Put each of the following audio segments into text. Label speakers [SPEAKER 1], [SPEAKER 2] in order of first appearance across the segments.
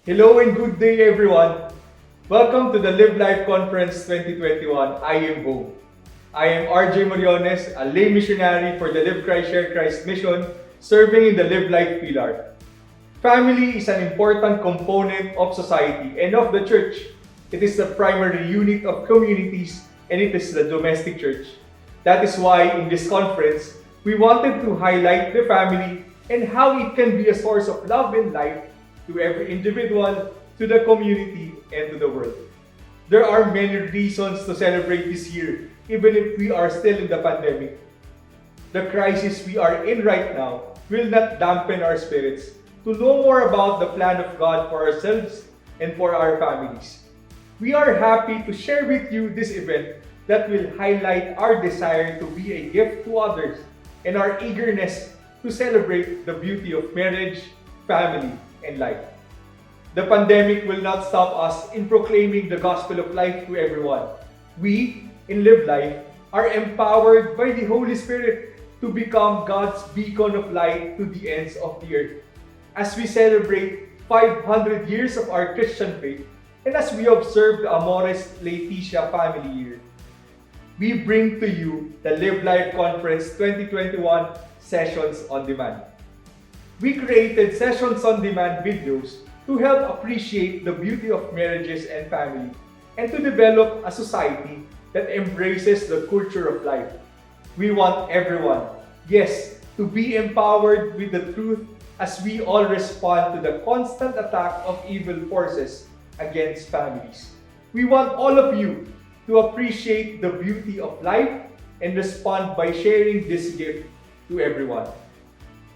[SPEAKER 1] Hello and good day everyone. Welcome to the Live Life Conference 2021. I am Bo. I am RJ Moriones, a lay missionary for the Live Christ Share Christ mission, serving in the Live Life pillar. Family is an important component of society and of the church. It is the primary unit of communities and it is the domestic church. That is why in this conference, we wanted to highlight the family and how it can be a source of love and life to every individual, to the community, and to the world. There are many reasons to celebrate this year, even if we are still in the pandemic. The crisis we are in right now will not dampen our spirits to know more about the plan of God for ourselves and for our families. We are happy to share with you this event that will highlight our desire to be a gift to others and our eagerness to celebrate the beauty of marriage, family, and life. The pandemic will not stop us in proclaiming the gospel of life to everyone. We, in Live Life, are empowered by the Holy Spirit to become God's beacon of light to the ends of the earth. As we celebrate 500 years of our Christian faith, and as we observe the Amores Laetitia Family Year, we bring to you the Live Life Conference 2021 Sessions on Demand. We created Sessions on Demand videos to help appreciate the beauty of marriages and family and to develop a society that embraces the culture of life. We want everyone, yes, to be empowered with the truth as we all respond to the constant attack of evil forces against families. We want all of you to appreciate the beauty of life and respond by sharing this gift to everyone.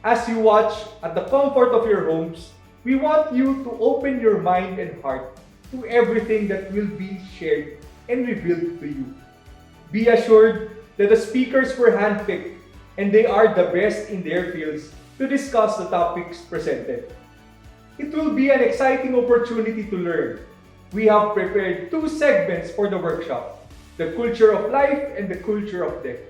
[SPEAKER 1] As you watch at the comfort of your homes, we want you to open your mind and heart to everything that will be shared and revealed to you. Be assured that the speakers were handpicked and they are the best in their fields to discuss the topics presented. It will be an exciting opportunity to learn. We have prepared two segments for the workshop, the culture of life and the culture of death.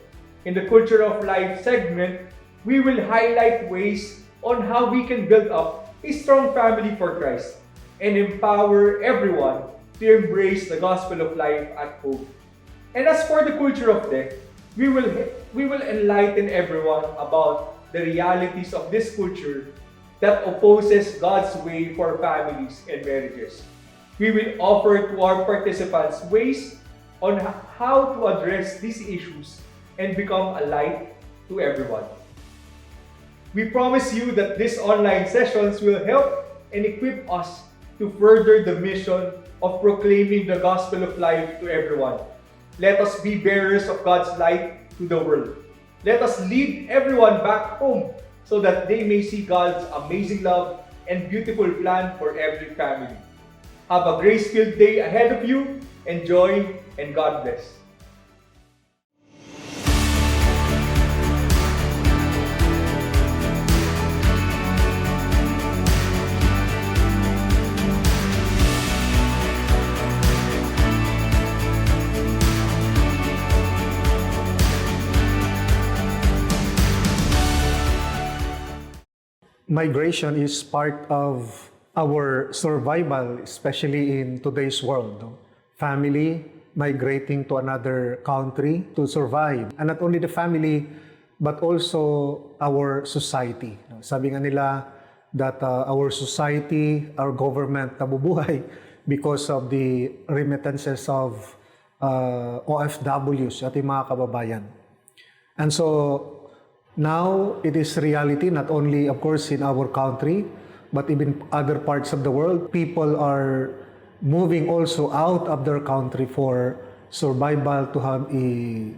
[SPEAKER 1] In the culture of life segment, we will highlight ways on how we can build up a strong family for Christ and empower everyone to embrace the gospel of life at home. And as for the culture of death, we will enlighten everyone about the realities of this culture that opposes God's way for families and marriages. We will offer to our participants ways on how to address these issues and become a light to everyone. We promise you that these online sessions will help and equip us to further the mission of proclaiming the gospel of life to everyone. Let us be bearers of God's light to the world. Let us lead everyone back home so that they may see God's amazing love and beautiful plan for every family. Have a grace-filled day ahead of you. Enjoy and God bless.
[SPEAKER 2] Migration is part of our survival, especially in today's world. No? Family migrating to another country to survive. And not only the family, but also our society. No? Sabi nga nila that our society, our government nabubuhay because of the remittances of OFWs, ating mga kababayan. And so, now, it is reality not only, of course, in our country, but even other parts of the world. People are moving also out of their country for survival, to have a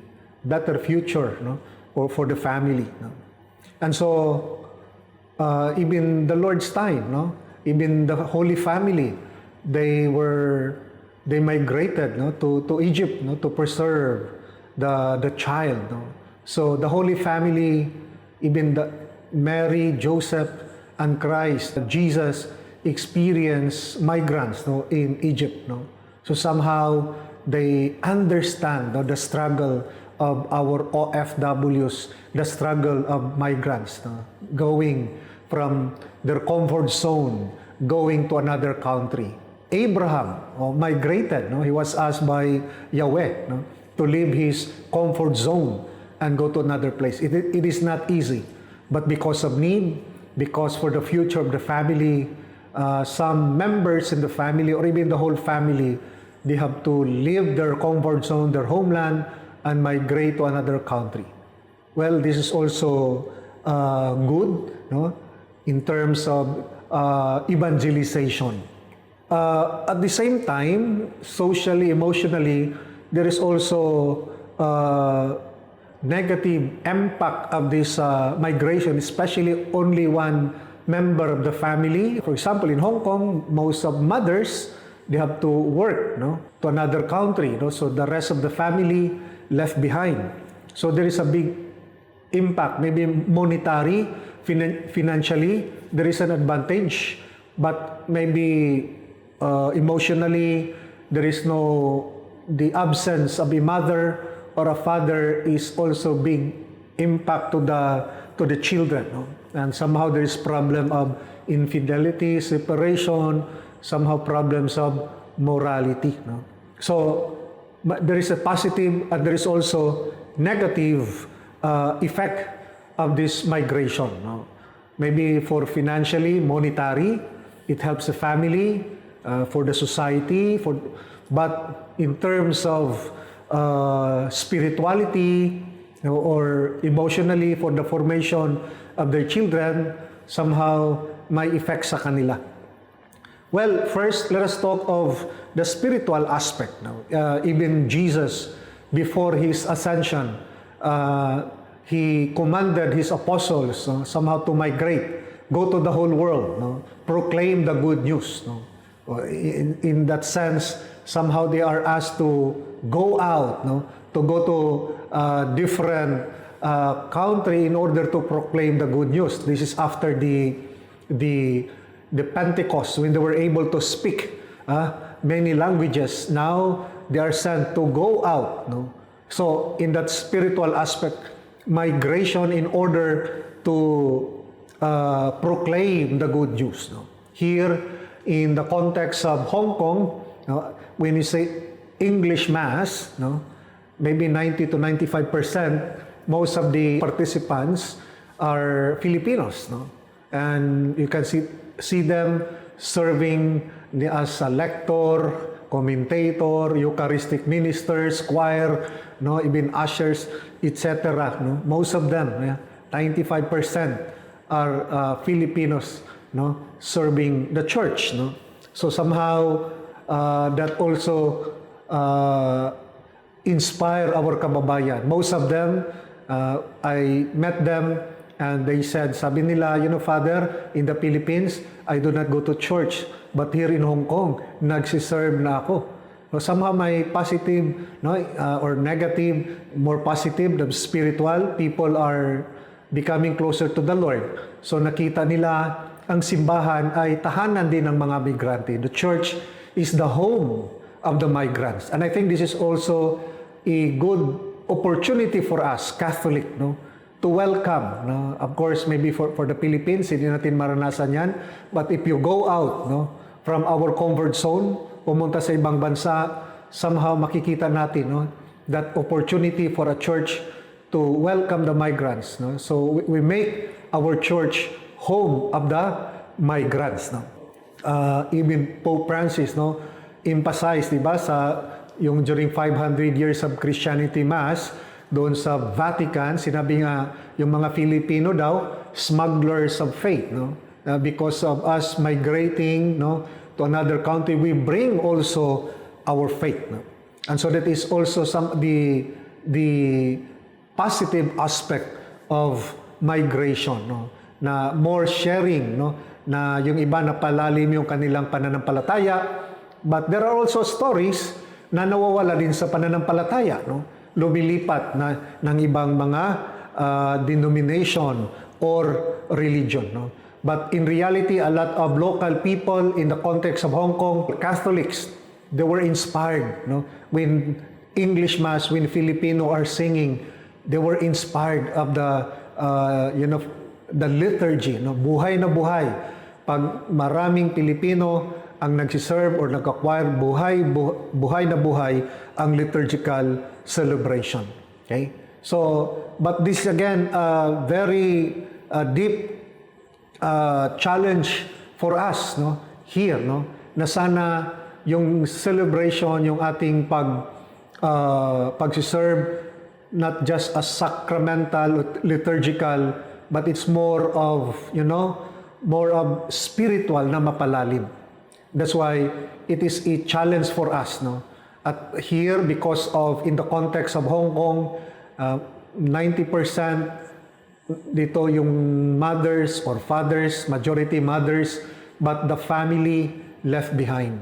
[SPEAKER 2] better future, no? Or for the family. No? And so, even the Lord's time, no? Even the Holy Family, they migrated, no? to Egypt, no? To preserve the child. No? So the Holy Family, even Mary, Joseph, and Christ, Jesus experienced migrants, no, in Egypt. No? So somehow they understand, no, the struggle of our OFWs, the struggle of migrants, no? Going from their comfort zone going to another country. Abraham migrated. No? He was asked by Yahweh, no, to leave his comfort zone and go to another place. It is not easy, but because of need, because for the future of the family, some members in the family or even the whole family, they have to leave their comfort zone, their homeland, and migrate to another country. Well, this is also good, no, in terms of evangelization. At the same time, socially, emotionally, there is also negative impact of this migration, especially only one member of the family. For example, in Hong Kong, most of mothers, they have to work, no, to another country, no? So the rest of the family left behind. So there is a big impact, maybe monetary, financially, there is an advantage, but maybe emotionally, there is the absence of a mother or a father is also big impact to the children, no? And somehow there is problem of infidelity, separation, somehow problems of morality, no? So there is a positive and there is also negative effect of this migration, no? Maybe for financially, monetary, it helps the family, for the society, but in terms of spirituality, you know, or emotionally for the formation of their children, somehow may effect sa kanila. Well, first, let us talk of the spiritual aspect. Even Jesus, before his ascension, he commanded his apostles somehow to migrate, go to the whole world, no? Proclaim the good news. No? In that sense, somehow they are asked to go out, no? To go to different country in order to proclaim the good news. This is after the Pentecost, when they were able to speak many languages. Now they are sent to go out. No? So in that spiritual aspect, migration in order to proclaim the good news. No? Here, in the context of Hong Kong, no, when you say English Mass, no, maybe 90 to 95%, most of the participants are Filipinos. No? And you can see them serving as a lector, commentator, Eucharistic ministers, choir, no, even ushers, etc. No? Most of them, 95% are Filipinos, no, serving the church. No? So somehow that also inspire our kababayan. Most of them, I met them and they said, sabi nila, you know, Father, in the Philippines, I do not go to church. But here in Hong Kong, nagsiserve na ako. So somehow may positive, no, or negative, more positive, the spiritual, people are becoming closer to the Lord. So nakita nila ang simbahan ay tahanan din ng mga migrante. The church is the home of the migrants. And I think this is also a good opportunity for us, Catholic, no, to welcome. No? Of course, maybe for the Philippines, hindi natin maranasan yan. But if you go out, no, from our comfort zone, pumunta sa ibang bansa, somehow makikita natin, no, that opportunity for a church to welcome the migrants. No? So we make our church home of the migrants. No? Even Pope Francis, no, emphasized, diba, sa yung during 500 years of Christianity Mass, doon sa Vatican, sinabi nga yung mga Filipino daw, smugglers of faith, no? Because of us migrating, no, to another country, we bring also our faith, no? And so that is also the positive aspect of migration, no? Na more sharing, no? Na yung iba na palalim yung kanilang pananampalataya, but there are also stories na nawawala din sa pananampalataya, no? Lumilipat na ng ibang mga denomination or religion, no? But in reality, a lot of local people in the context of Hong Kong, Catholics, they were inspired, no? When English Mass, when Filipino are singing, they were inspired of the, the liturgy, no? Buhay na buhay. pag maraming Pilipino ang nagsiserve or nag-acquire buhay na buhay ang liturgical celebration. Okay? So, but this again, very deep challenge for us, no, here, no, na sana yung celebration, yung ating pagsiserve, not just a sacramental, liturgical, but it's more of, more of spiritual na mapalalim. That's why it is a challenge for us, no. At here, because of, in the context of Hong Kong, 90% dito yung mothers or fathers, majority mothers, but the family left behind.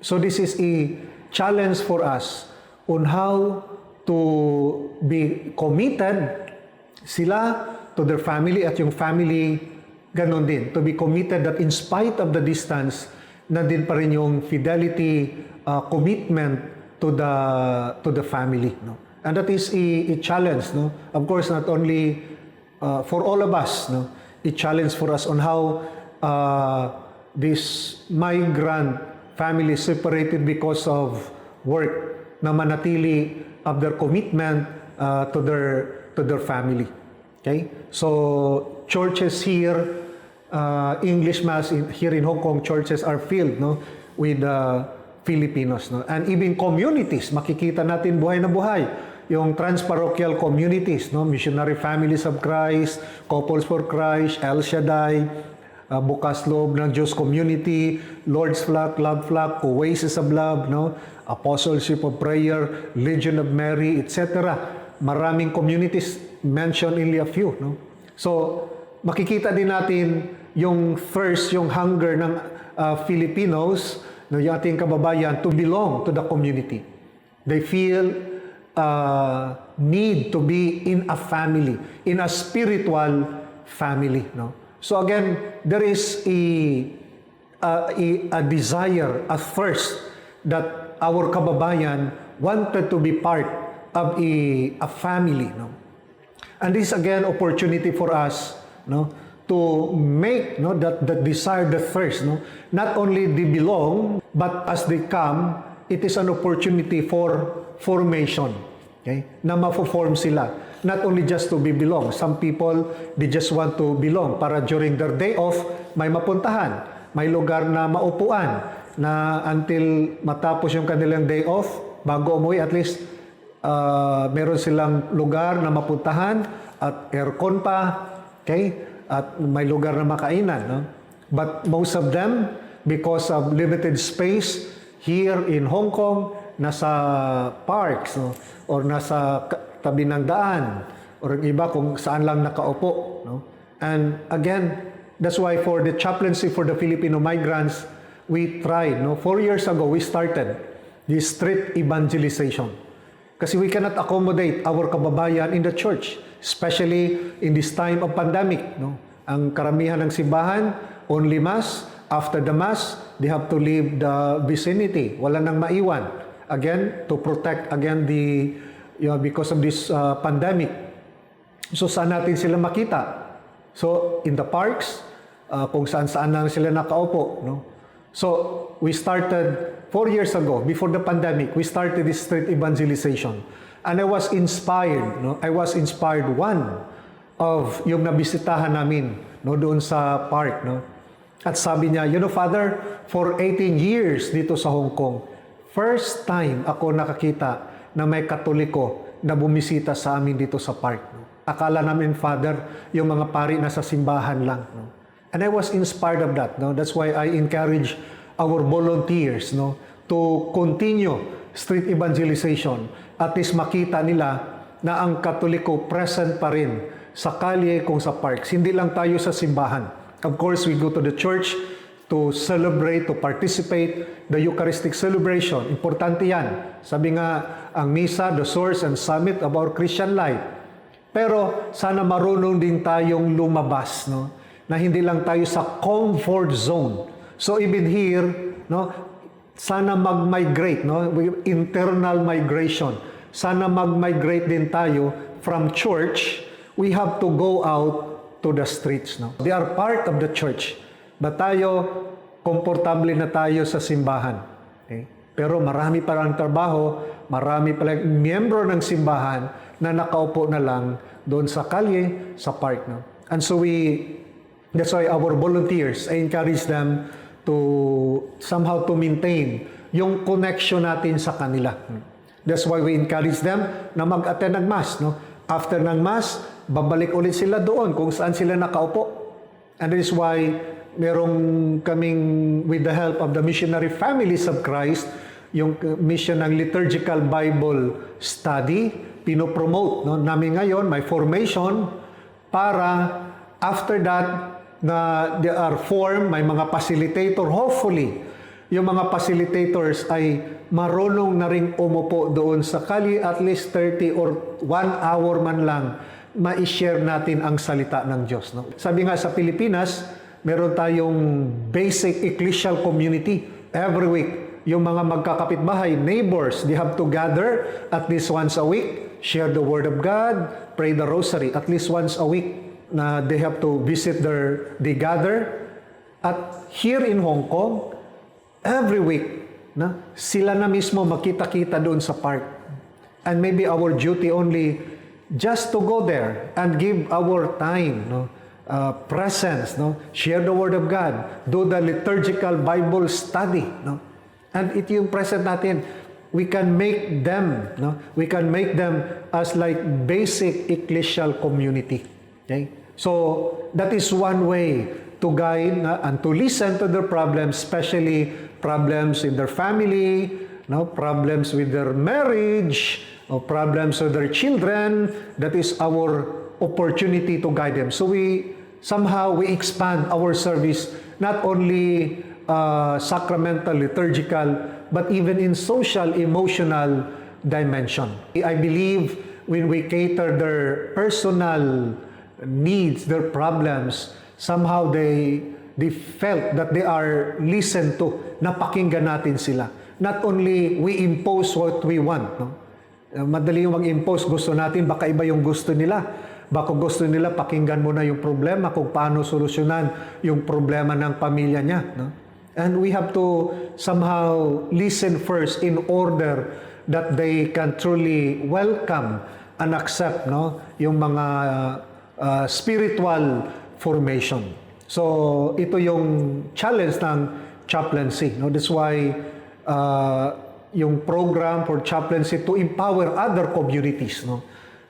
[SPEAKER 2] So this is a challenge for us on how to be committed sila to their family at yung family ganon din. To be committed that in spite of the distance, na din pa rin yung fidelity, commitment to the family. No? And that is a challenge. No? Of course, not only for all of us, no? A challenge for us on how this migrant family separated because of work na manatili of their commitment to their family. Okay? So churches here, English Mass here in Hong Kong, churches are filled, no, with Filipinos, no, and even communities. Makikita natin buhay na buhay yung transparochial communities, no, Missionary Families of Christ, Couples for Christ, El Shaddai, Bukas Loob ng Diyos Community, Lord's Flock, Love Flock, Oasis of Love, no, Apostleship of Prayer, Legion of Mary, etc. Maraming communities, mention only a few, no. So makikita din natin yung thirst, yung hunger ng Filipinos, no, yung ating kababayan, to belong to the community. They feel need to be in a family, in a spiritual family. No? So again, there is a desire, a thirst that our kababayan wanted to be part of a family. No? And this again, opportunity for us, no, to make, no, that desire, the thirst, no, not only they belong, but as they come, it is an opportunity for formation. Okay? Na mafo-form sila. Not only just to be belong. Some people, they just want to belong para during their day off, may mapuntahan, may lugar na maupuan, na until matapos yung kanilang day off, bago umuwi, at least meron silang lugar na mapuntahan at aircon pa, okay? At may lugar na makainan. No? But most of them, because of limited space here in Hong Kong, nasa parks, no? Or nasa tabi ng daan, or yung iba kung saan lang nakaupo. No? And again, that's why for the chaplaincy for the Filipino migrants, we tried. No? 4 years ago, we started this street evangelization. Kasi we cannot accommodate our kababayan in the church, especially in this time of pandemic. No? Ang karamihan ng simbahan, only Mass. After the Mass, they have to leave the vicinity. Wala nang maiwan. Again, to protect again because of this pandemic. So saan natin sila makita? So in the parks, kung saan-saan lang sila nakaupo. No? So we started 4 years ago, before the pandemic, we started this street evangelization. And I was inspired. No? I was inspired, one, of yung nabisitahan namin, no, doon sa park. No? At sabi niya, Father, for 18 years dito sa Hong Kong, first time ako nakakita na may Katoliko na bumisita sa amin dito sa park. No? Akala namin, Father, yung mga pari nasa simbahan lang. No? And I was inspired of that. No? That's why I encourage our volunteers, no, to continue street evangelization. At least makita nila na ang Katoliko present pa rin sa kalye kung sa parks. Hindi lang tayo sa simbahan. Of course, we go to the church to celebrate, to participate the Eucharistic celebration. Importante yan. Sabi nga, ang Misa, the source and summit of our Christian life. Pero sana marunong din tayong lumabas, no? Na hindi lang tayo sa comfort zone. So even here, no, sana mag-migrate, no? Internal migration. Sana mag-migrate din tayo from church. We have to go out to the streets, no? They are part of the church. But tayo, komportable na tayo sa simbahan. Okay? Pero marami pa lang trabaho, marami pa lang miyembro ng simbahan na nakaupo na lang doon sa kalye, sa park. No? And so that's why our volunteers, I encourage them to somehow to maintain yung connection natin sa kanila. That's why we encourage them na mag-attend ng Mass. No? After ng Mass, babalik ulit sila doon kung saan sila nakaupo. And that is why merong kaming, with the help of the Missionary Families of Christ, yung mission ng Liturgical Bible Study, pinopromote namin ngayon, may formation para after that na they are formed, may mga facilitator, hopefully, yung mga facilitators ay marunong na rin umupo doon sa kalye, at least 30 or 1 hour man lang, ma-share natin ang salita ng Diyos. No? Sabi nga sa Pilipinas, meron tayong basic ecclesial community every week. Yung mga magkakapitbahay, neighbors, they have to gather at least once a week, share the Word of God, pray the Rosary, at least once a week na they have to visit they gather. At here in Hong Kong, every week, sila na mismo makita-kita doon sa park. And maybe our duty only just to go there and give our time, presence, share the Word of God, do the liturgical Bible study. And ito yung present natin. We can make them, we can make them as like basic ecclesial community. Okay? So that is one way to guide and to listen to their problems, especially problems in their family, problems with their marriage, or problems with their children. That is our opportunity to guide them. So we expand our service not only sacramental, liturgical, but even in social, emotional dimension. I believe when we cater their personal needs, their problems, somehow they felt that they are listened to, napakinggan natin sila. Not only we impose what we want. Madali yung mag-impose, gusto natin, baka iba yung gusto nila. Baka gusto nila, pakinggan mo na yung problema kung paano solusyonan yung problema ng pamilya niya. And we have to somehow listen first in order that they can truly welcome and accept yung mga spiritual formation. So, ito yung challenge ng chaplaincy. That's why yung program for chaplaincy to empower other communities,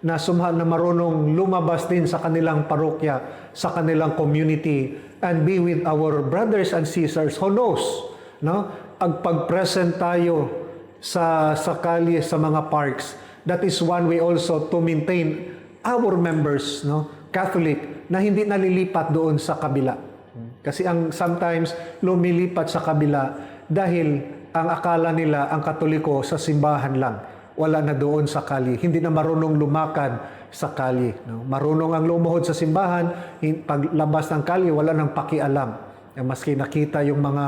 [SPEAKER 2] na marunong lumabas din sa kanilang parokya, sa kanilang community, and be with our brothers and sisters who knows, pag-present tayo sa kalye, sa mga parks, that is one way also to maintain our members, Catholic, na hindi nalilipat doon sa kabila. Kasi sometimes lumilipat sa kabila dahil ang akala nila ang Katoliko sa simbahan lang. Wala na doon sa kalye. Hindi na marunong lumakad sa kalye. Marunong ang lumuhod sa simbahan, paglabas ng kalye, wala nang pakialam. Maski nakita yung mga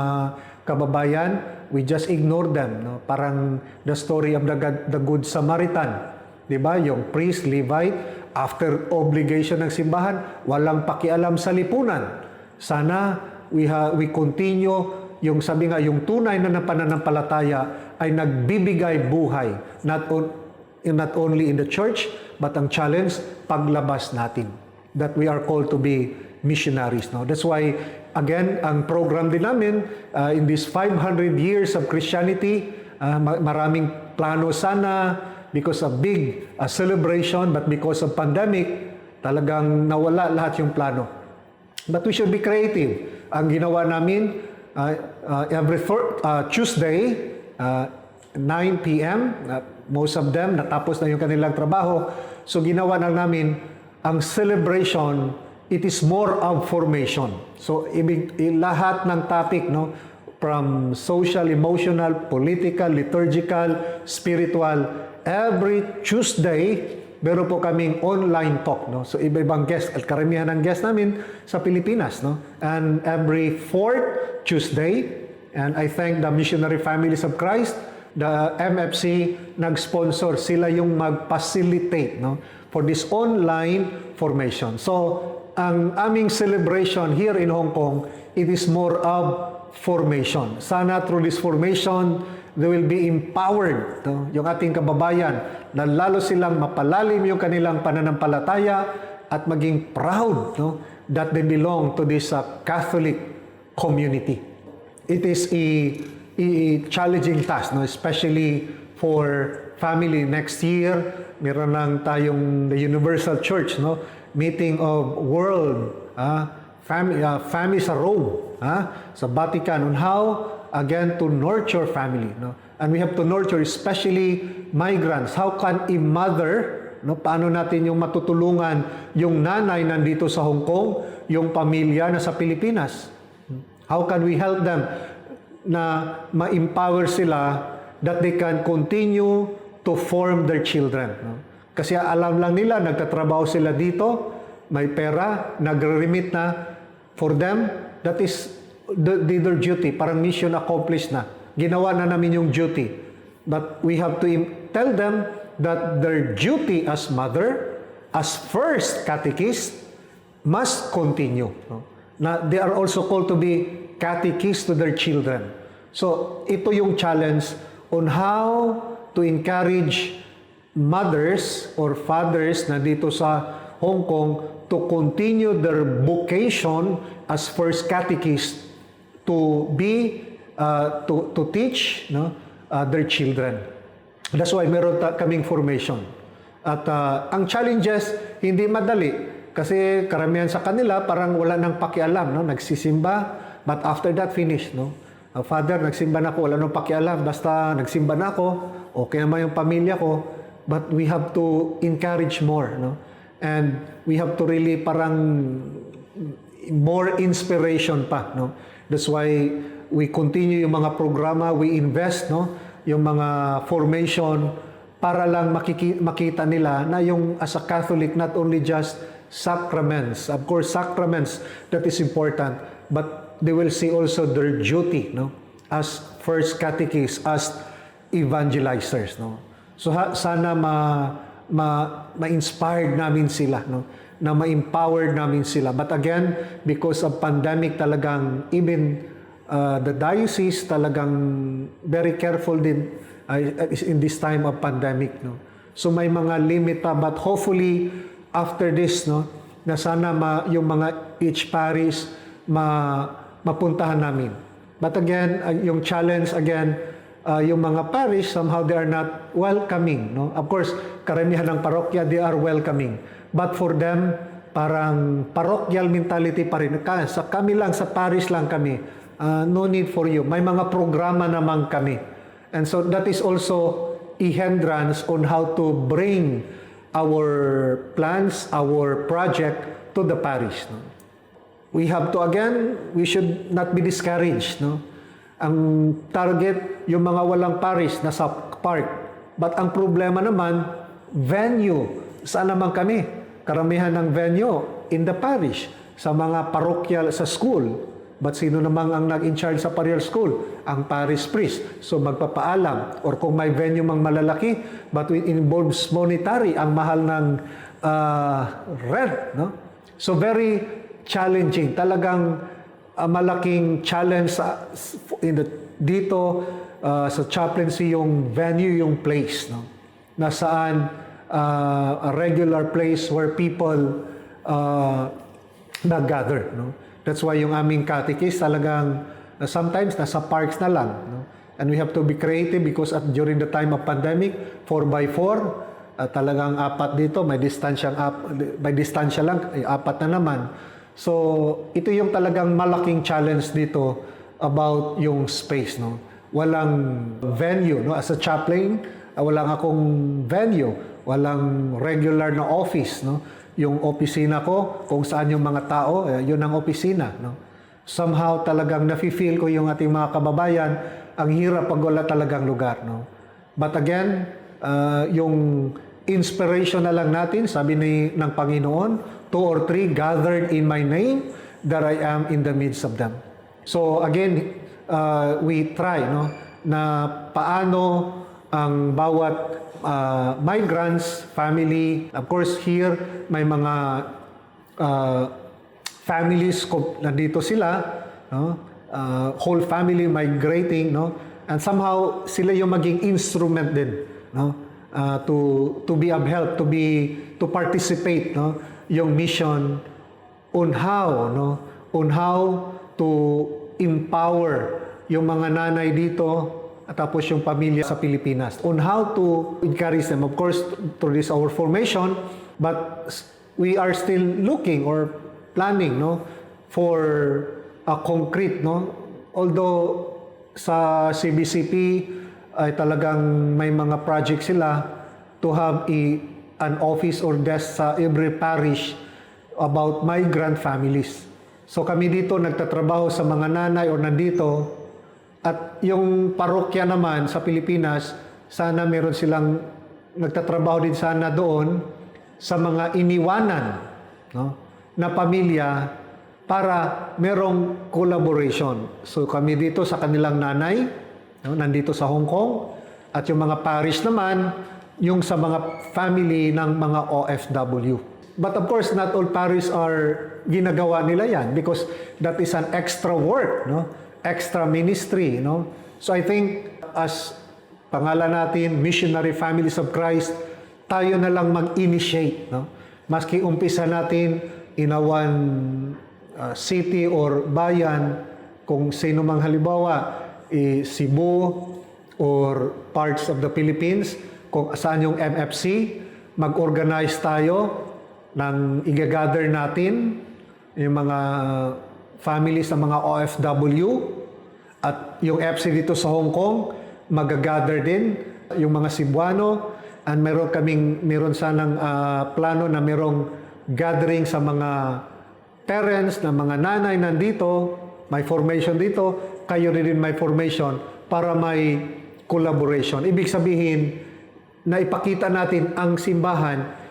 [SPEAKER 2] kababayan, we just ignore them. Parang the story of the Good Samaritan. Diba? Yung priest, Levite, after obligation ng simbahan, walang pakialam sa lipunan. Sana we continue yung sabi nga, yung tunay na pananampalataya ay nagbibigay buhay, not only in the church, but ang challenge, paglabas natin. That we are called to be missionaries. That's why, again, ang program din namin, in these 500 years of Christianity, maraming plano sana, because of big celebration, but because of pandemic, talagang nawala lahat yung plano. But we should be creative. Ang ginawa namin, every Tuesday, 9 p.m., most of them, natapos na yung kanilang trabaho. So ginawa na namin, ang celebration, it is more of formation. So lahat ng topic, from social, emotional, political, liturgical, spiritual, every Tuesday, meron po kaming online talk. So iba-ibang guest, at karamihan ng guest namin sa Pilipinas. And every fourth Tuesday, and I thank the Missionary Families of Christ, the MFC, nag-sponsor. Sila yung mag-facilitate for this online formation. So ang aming celebration here in Hong Kong, it is more of formation. Sana through this formation, they will be empowered, no? Yung ating kababayan, na lalo silang mapalalim yung kanilang pananampalataya at maging proud, no, that they belong to this Catholic community. It is a challenging task, no, especially for family. Next year, meron lang tayong the Universal Church, no, meeting of world family sa Rome, sa Vatican, on how again to nurture family, no? And we have to nurture especially migrants. How can a mother, no, paano natin yung matutulungan yung nanay nandito sa Hong Kong, yung pamilya na sa Pilipinas? How can we help them na ma-empower sila that they can continue to form their children, no? Kasi alam lang nila, nagtatrabaho sila dito, may pera, nagre-remit na, for them, that is their duty, parang mission accomplished na. Ginawa na namin yung duty. But we have to tell them that their duty as mother, as first catechist, must continue, no? Na they are also called to be catechists to their children. So, ito yung challenge on how to encourage mothers or fathers na dito sa Hong Kong to continue their vocation as first catechist to be to teach, no, their children. That's why meron kaming formation. At ang challenges hindi madali kasi karamihan sa kanila parang wala nang pakialam, no, nagsisimba, but after that finish, no. Father, nagsimba na ako, wala nang pakialam, basta nagsimba na ako, okay naman yung pamilya ko, but we have to encourage more, no? And we have to really parang more inspiration pa, no? That's why we continue yung mga programa, we invest, no, yung mga formation para lang makita nila na yung as a Catholic, not only just sacraments, of course sacraments, that is important, but they will see also their duty, no, as first catechists, as evangelizers, no. So sana ma-inspired namin sila, no, na ma-empowered namin sila. But again, because of pandemic talagang even the diocese talagang very careful din in this time of pandemic, no. So may mga limit pa, but hopefully after this, no, na sana yung mga each parish mapuntahan namin. But again, yung challenge again, yung mga parish, somehow they are not welcoming, no? Of course, karamihan ng parokya, they are welcoming. But for them, parang parochial mentality pa rin. Sa kami lang, sa parish lang kami. No need for you. May mga programa naman kami. And so that is also a hindrance on how to bring our plans, our project to the parish, no? We have to, again, we should not be discouraged, no? Ang target, yung mga walang parish, nasa park. But ang problema naman, venue. Saan naman kami? Karamihan ng venue in the parish. Sa mga parochial, sa school. But sino namang ang nag-in-charge sa parochial school? Ang parish priest. So magpapaalam. Or kung may venue mang malalaki, but it involves monetary, ang mahal ng rent, no? So very challenging. Talagang malaking challenge dito sa chaplaincy yung venue, yung place, no? Na saan a regular place where people nag-gather, no? That's why yung aming catechist talagang sometimes nasa parks na lang, no? And we have to be creative because during the time of pandemic, 4x4, talagang apat dito, may distansya lang, apat na naman. So, ito yung talagang malaking challenge dito about yung space, no? Walang venue, no? As a chaplain, walang akong venue, walang regular na office, no? Yung opisina ko, kung saan yung mga tao, yun ang opisina, no? Somehow talagang nafe-feel ko yung ating mga kababayan, ang hirap pag wala talagang lugar, no? But again, yung inspiration na lang natin, sabi ng Panginoon, 2 or 3 gathered in my name, that I am in the midst of them. So again, we try, no, na paano ang bawat migrants, family, of course here may mga families, nandito sila, no? Whole family migrating, no? And somehow sila yung maging instrument din, no? To be of help, to participate, no? Yung mission on how, no? On how to empower yung mga nanay dito at tapos yung pamilya sa Pilipinas, on how to encourage them, of course, through this our formation, but we are still looking or planning, no, for a concrete, no, although sa CBCP ay talagang may mga project sila to have an office or desk sa every parish about migrant families. So kami dito nagtatrabaho sa mga nanay or nandito. At yung parokya naman sa Pilipinas, sana meron silang nagtatrabaho din sana doon sa mga iniwanan, no, na pamilya para merong collaboration. So kami dito sa kanilang nanay, no, nandito sa Hong Kong, at yung mga parish naman, yung sa mga family ng mga OFW. But of course, not all parish are ginagawa nila yan because that is an extra work, no? Extra ministry, no? So I think as pangalan natin, Missionary Families of Christ, tayo na lang mag-initiate, no? Maski umpisa natin in a one city or bayan, kung sino mang halimbawa, Cebu or parts of the Philippines, kung saan yung MFC, mag-organize tayo ng i-gather natin yung mga families ng mga OFW at yung FC dito sa Hong Kong mag-gather din yung mga Cebuano, and meron sanang plano na merong gathering sa mga parents na mga nanay nandito, may formation dito, kayo rin may formation para may collaboration. Ibig sabihin na ipakita natin ang simbahan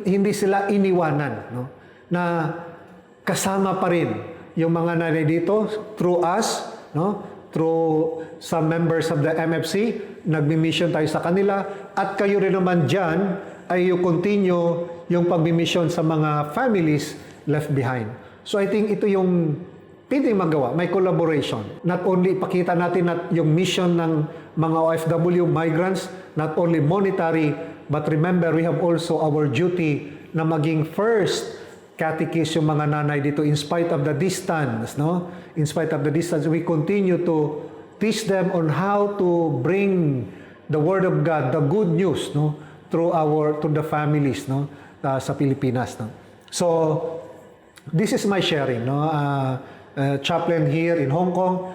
[SPEAKER 2] hindi sila iniwanan, no? Na kasama pa rin yung mga nanay dito through us, no? Through some members of the MFC, nagmi-mission tayo sa kanila, at kayo rin naman dyan ay you continue yung pagmi-mission sa mga families left behind. So I think ito yung pwedeng magawa, may collaboration. Not only ipakita natin at yung mission ng mga OFW migrants, not only monetary, but remember we have also our duty na maging first catechist yung mga nanay dito in spite of the distance, no? In spite of the distance, we continue to teach them on how to bring the Word of God, the good news, no? To the families, no? Sa Pilipinas, no? So, this is my sharing, no? Chaplain here in Hong Kong,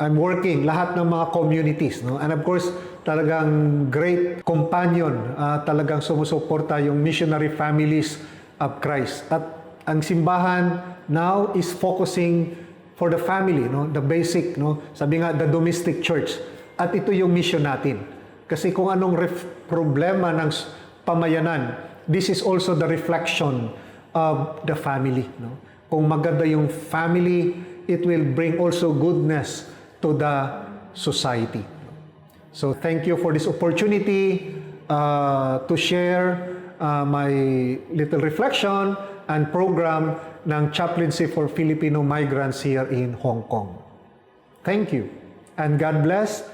[SPEAKER 2] I'm working lahat ng mga communities, no? And of course, talagang great companion, talagang sumusuporta yung missionary families of Christ. At ang simbahan now is focusing for the family, no? The basic, no? Sabi nga, the domestic church. At ito yung mission natin. Kasi kung anong problema ng pamayanan, this is also the reflection of the family, no? Kung maganda yung family, it will bring also goodness to the society. So thank you for this opportunity to share my little reflection and program ng Chaplaincy for Filipino Migrants here in Hong Kong. Thank you, and God bless.